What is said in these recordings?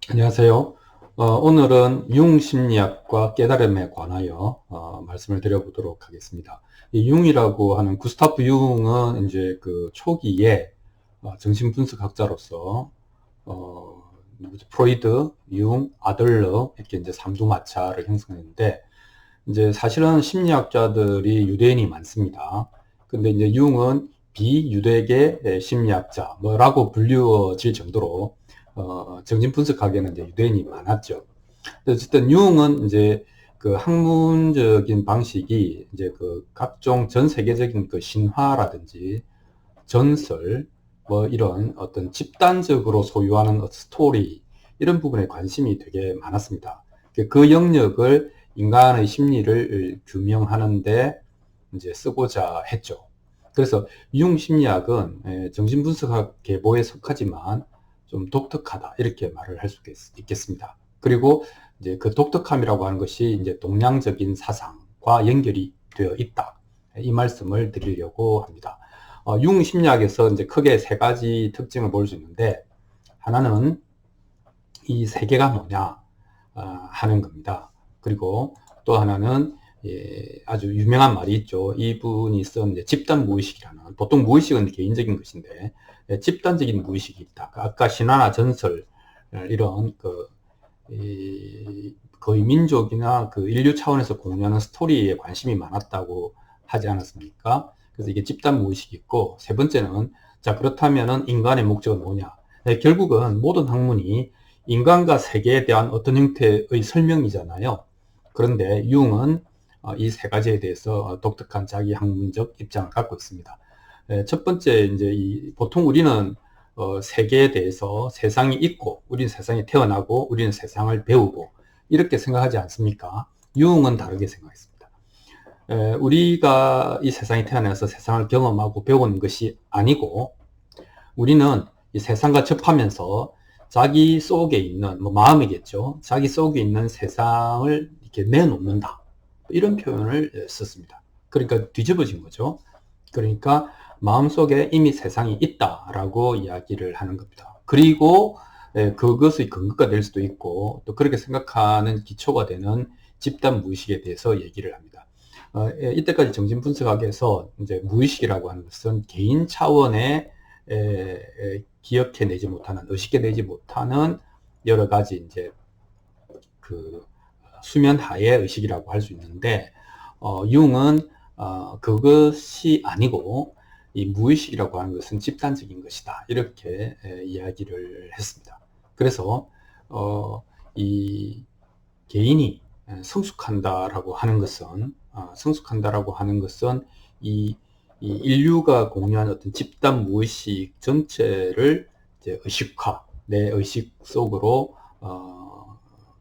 안녕하세요. 오늘은 융심리학과 깨달음에 관하여 말씀을 드려보도록 하겠습니다. 이 융이라고 하는 구스타프 융은 이제 그 초기에 정신분석학자로서 프로이드, 융, 아들러 이렇게 이제 삼두마차를 형성했는데 이제 사실은 심리학자들이 유대인이 많습니다. 근데 이제 융은 비유대계 심리학자 뭐라고 불리워질 정도로 정신분석학에는 이제 유대인이 많았죠. 어쨌든 융은 이제 그 학문적인 방식이 이제 그 각종 전 세계적인 그 신화라든지 전설 뭐 이런 어떤 집단적으로 소유하는 스토리 이런 부분에 관심이 되게 많았습니다. 그 영역을 인간의 심리를 규명하는데 이제 쓰고자 했죠. 그래서 융 심리학은 정신분석학 계보에 속하지만 좀 독특하다 이렇게 말을 할 수 있겠습니다. 그리고 이제 그 독특함이라고 하는 것이 이제 동양적인 사상과 연결이 되어 있다. 이 말씀을 드리려고 합니다. 융 심리학에서 이제 크게 세 가지 특징을 볼 수 있는데 하나는 이 세계가 뭐냐 하는 겁니다. 그리고 또 하나는 아주 유명한 말이 있죠. 이분이 쓴 집단 무의식이라는, 보통 무의식은 개인적인 것인데 집단적인 무의식이 있다. 아까 신화나 전설 이런 거의 민족이나 그 인류 차원에서 공유하는 스토리에 관심이 많았다고 하지 않았습니까? 그래서 이게 집단 무의식이 있고, 세 번째는 자 그렇다면은 인간의 목적은 뭐냐? 결국은 모든 학문이 인간과 세계에 대한 어떤 형태의 설명이잖아요. 그런데 융은 이 세 가지에 대해서 독특한 자기 학문적 입장을 갖고 있습니다. 첫 번째, 이제 보통 우리는 세계에 대해서 세상이 있고, 우리는 세상에 태어나고, 우리는 세상을 배우고, 이렇게 생각하지 않습니까? 융은 다르게 생각했습니다. 우리가 이 세상에 태어나서 세상을 경험하고 배우는 것이 아니고, 우리는 이 세상과 접하면서 자기 속에 있는, 뭐 마음이겠죠. 자기 속에 있는 세상을 이렇게 내놓는다. 이런 표현을 썼습니다. 그러니까 뒤집어진 거죠. 그러니까 마음속에 이미 세상이 있다라고 이야기를 하는 겁니다. 그리고 그것의 근거가 될 수도 있고 또 그렇게 생각하는 기초가 되는 집단 무의식에 대해서 얘기를 합니다. 이때까지 정신분석학에서 이제 무의식이라고 하는 것은 개인 차원의 기억해내지 못하는, 의식해내지 못하는 여러 가지 이제 그 수면 하의 의식이라고 할 수 있는데, 융은 그것이 아니고 이 무의식이라고 하는 것은 집단적인 것이다. 이렇게 이야기를 했습니다. 그래서 이 개인이 성숙한다라고 하는 것은 이 인류가 공유한 어떤 집단 무의식 전체를 이제 의식화, 내 의식 속으로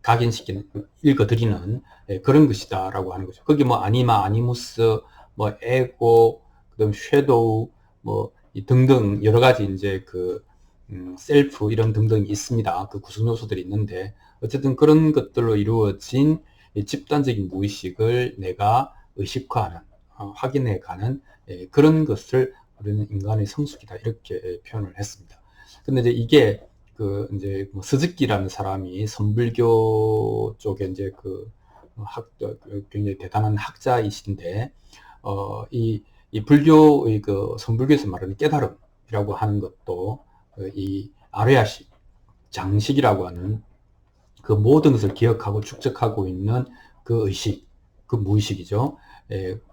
각인시키는, 읽어드리는 그런 것이다라고 하는 거죠. 거기 뭐 아니마, 아니무스, 뭐 에고, 그다음 섀도우, 뭐 등등 여러 가지 이제 셀프 이런 등등이 있습니다. 그 구성 요소들이 있는데 어쨌든 그런 것들로 이루어진 집단적인 무의식을 내가 의식화하는, 확인해가는 그런 것을 우리는 인간의 성숙이다 이렇게 표현을 했습니다. 근데 이제 이게 이제 뭐 스즈키라는 사람이 선불교 쪽에 이제 굉장히 대단한 학자이신데 이 불교의 선불교에서 말하는 깨달음이라고 하는 것도 이 아르야식 장식이라고 하는 그 모든 것을 기억하고 축적하고 있는 그 의식, 그 무의식이죠.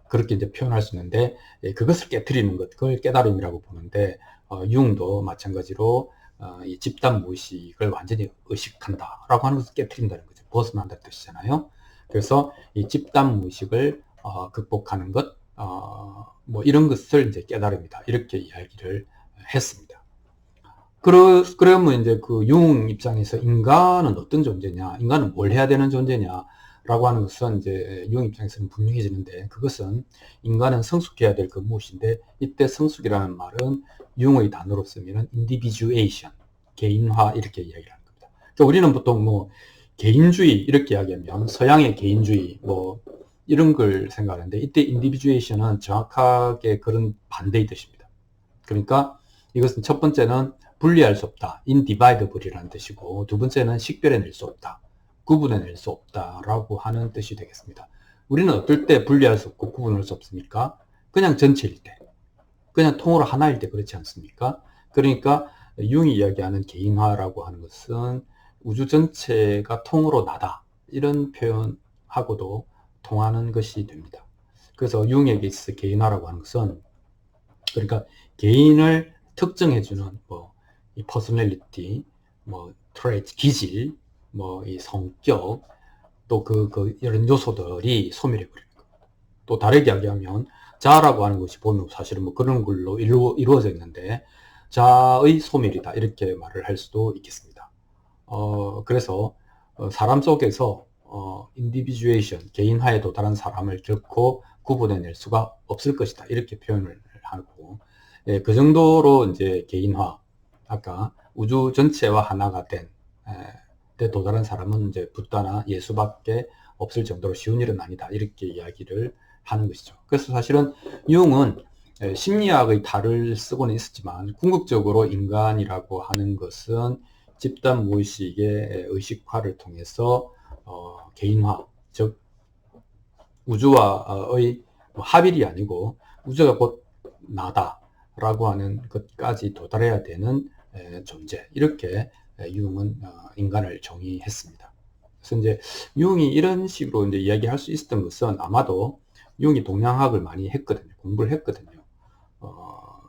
그렇게 이제 표현할 수 있는데, 그것을 깨뜨리는 것, 그걸 깨달음이라고 보는데, 융도 마찬가지로, 이 집단 무의식을 완전히 의식한다라고 하는 것을 깨뜨린다는 거죠. 벗어난다는 뜻이잖아요. 그래서 이 집단 무의식을, 극복하는 것, 뭐 이런 것을 이제 깨달음이다. 이렇게 이야기를 했습니다. 그러면 이제 그 융 입장에서 인간은 어떤 존재냐, 인간은 뭘 해야 되는 존재냐라고 하는 것은 이제 융 입장에서는 분명해지는데, 그것은 인간은 성숙해야 될 그 무엇인데, 이때 성숙이라는 말은 융의 단어로 쓰면 individuation, 개인화 이렇게 이야기를 하는 겁니다. 그러니까 우리는 보통 뭐 개인주의 이렇게 이야기하면 서양의 개인주의 뭐 이런 걸 생각하는데, 이때 individuation은 정확하게 그런 반대의 뜻입니다. 그러니까 이것은 첫 번째는 분리할 수 없다. individible이라는 뜻이고, 두 번째는 식별해낼 수 없다. 구분해낼 수 없다라고 하는 뜻이 되겠습니다. 우리는 어떨 때 분리할 수 없고 구분할 수 없습니까? 그냥 전체일 때, 그냥 통으로 하나일 때 그렇지 않습니까? 그러니까 융이 이야기하는 개인화라고 하는 것은 우주 전체가 통으로 나다, 이런 표현하고도 통하는 것이 됩니다. 그래서 융에게 있어서 개인화라고 하는 것은, 그러니까 개인을 특정해주는 이 퍼스널리티, 트레이트, 기질, 이 성격, 또 이런 요소들이 소멸해 버리는 겁니다. 또 다르게 이야기하면 자아라고 하는 것이 보면 사실은 그런 걸로 이루어져 있는데, 자아의 소멸이다, 이렇게 말을 할 수도 있겠습니다. 그래서 사람 속에서 individuation, 개인화에 도달한 사람을 결코 구분해낼 수가 없을 것이다, 이렇게 표현을 하고, 그 정도로 이제 개인화, 아까 우주 전체와 하나가 된 데 도달한 사람은 이제 붓다나 예수밖에 없을 정도로 쉬운 일은 아니다, 이렇게 이야기를 하는 것이죠. 그래서 사실은 융은 심리학의 탈을 쓰고는 있었지만, 궁극적으로 인간이라고 하는 것은 집단 무의식의 의식화를 통해서 개인화, 즉 우주와의 합일이 아니고 우주가 곧 나다라고 하는 것까지 도달해야 되는 존재, 이렇게 융은 인간을 정의했습니다. 그래서 이제 융이 이런 식으로 이제 이야기할 수 있었던 것은, 아마도 융이 동양학을 많이 했거든요. 공부를 했거든요.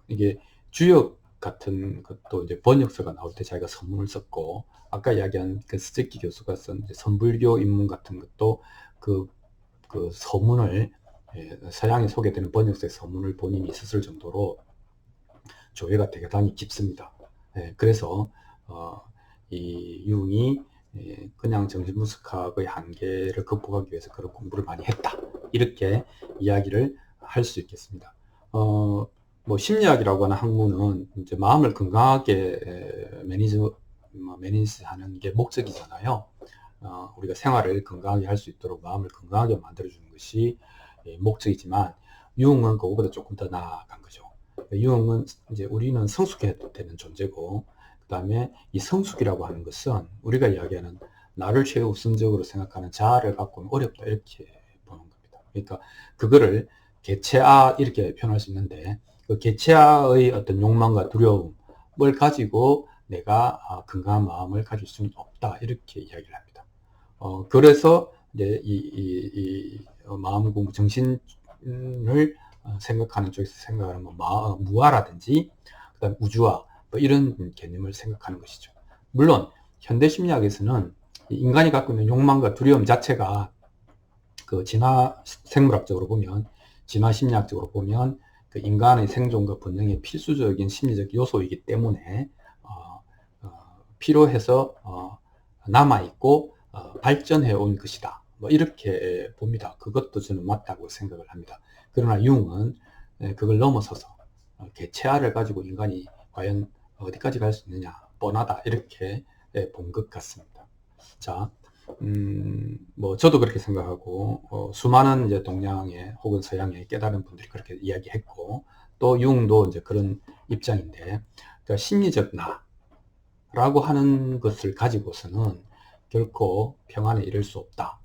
이게 주역 같은 것도 이제 번역서가 나올 때 자기가 선문을 썼고, 아까 이야기한 그 스즈키 교수가 쓴 선불교 입문 같은 것도 그 서문을, 서양에 소개되는 번역서의 서문을 본인이 썼을 정도로 조예가 대단히 깊습니다. 그래서 이 융이 그냥 정신분석학의 한계를 극복하기 위해서 그런 공부를 많이 했다, 이렇게 이야기를 할 수 있겠습니다. 심리학이라고 하는 학문은 이제 마음을 건강하게 매니지하는 게 목적이잖아요. 우리가 생활을 건강하게 할 수 있도록 마음을 건강하게 만들어주는 것이 목적이지만, 융은 그거보다 조금 더 나아간 거죠. 융은 이제 우리는 성숙해야 되는 존재고, 그 다음에 이 성숙이라고 하는 것은 우리가 이야기하는 나를 최우선적으로 생각하는 자아를 갖고는 어렵다, 이렇게 보는 겁니다. 그러니까 그거를 개체아, 이렇게 표현할 수 있는데, 그 개체아의 어떤 욕망과 두려움을 가지고 내가 건강한 마음을 가질 수는 없다, 이렇게 이야기를 합니다. 그래서 이제 이 마음 공부, 정신을 생각하는 쪽에서 생각하는 무아라든지, 그다음 우주화, 이런 개념을 생각하는 것이죠. 물론 현대 심리학에서는 인간이 갖고 있는 욕망과 두려움 자체가 그 진화 생물학적으로 보면, 진화 심리학적으로 보면 그 인간의 생존과 번영의 필수적인 심리적 요소이기 때문에 필요해서 남아있고 발전해 온 것이다, 이렇게 봅니다. 그것도 저는 맞다고 생각을 합니다. 그러나 융은 그걸 넘어서서 개체화를 가지고 인간이 과연 어디까지 갈 수 있느냐, 뻔하다, 이렇게 본 것 같습니다. 자, 저도 그렇게 생각하고, 수많은 이제 동양의 혹은 서양의 깨달은 분들이 그렇게 이야기했고, 또 융도 이제 그런 입장인데, 그러니까 심리적 나라고 하는 것을 가지고서는 결코 평안에 이를 수 없다.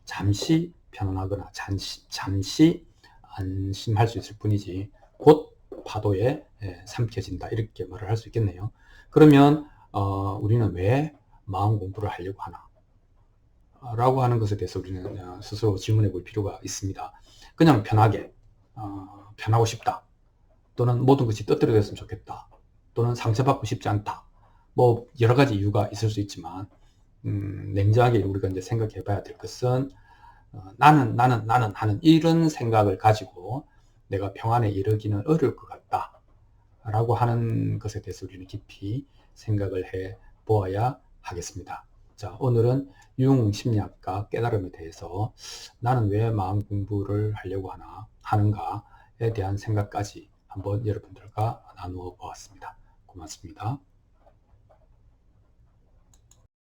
잠시 편안하거나 잠시 안심할 수 있을 뿐이지 곧 파도에 삼켜진다, 이렇게 말을 할 수 있겠네요. 그러면 우리는 왜 마음 공부를 하려고 하나 라고 하는 것에 대해서 우리는 스스로 질문해 볼 필요가 있습니다. 그냥 편하게 편하고 싶다, 또는 모든 것이 떠들어졌으면 좋겠다, 또는 상처받고 싶지 않다, 여러 가지 이유가 있을 수 있지만, 냉정하게 우리가 이제 생각해 봐야 될 것은, 나는 하는 이런 생각을 가지고 내가 평안에 이르기는 어려울 것 같다 라고 하는 것에 대해서 우리는 깊이 생각을 해 보아야 하겠습니다. 자, 오늘은 융 심리학과 깨달음에 대해서 나는 왜 마음 공부를 하려고 하는가에 대한 생각까지 한번 여러분들과 나누어 보았습니다. 고맙습니다.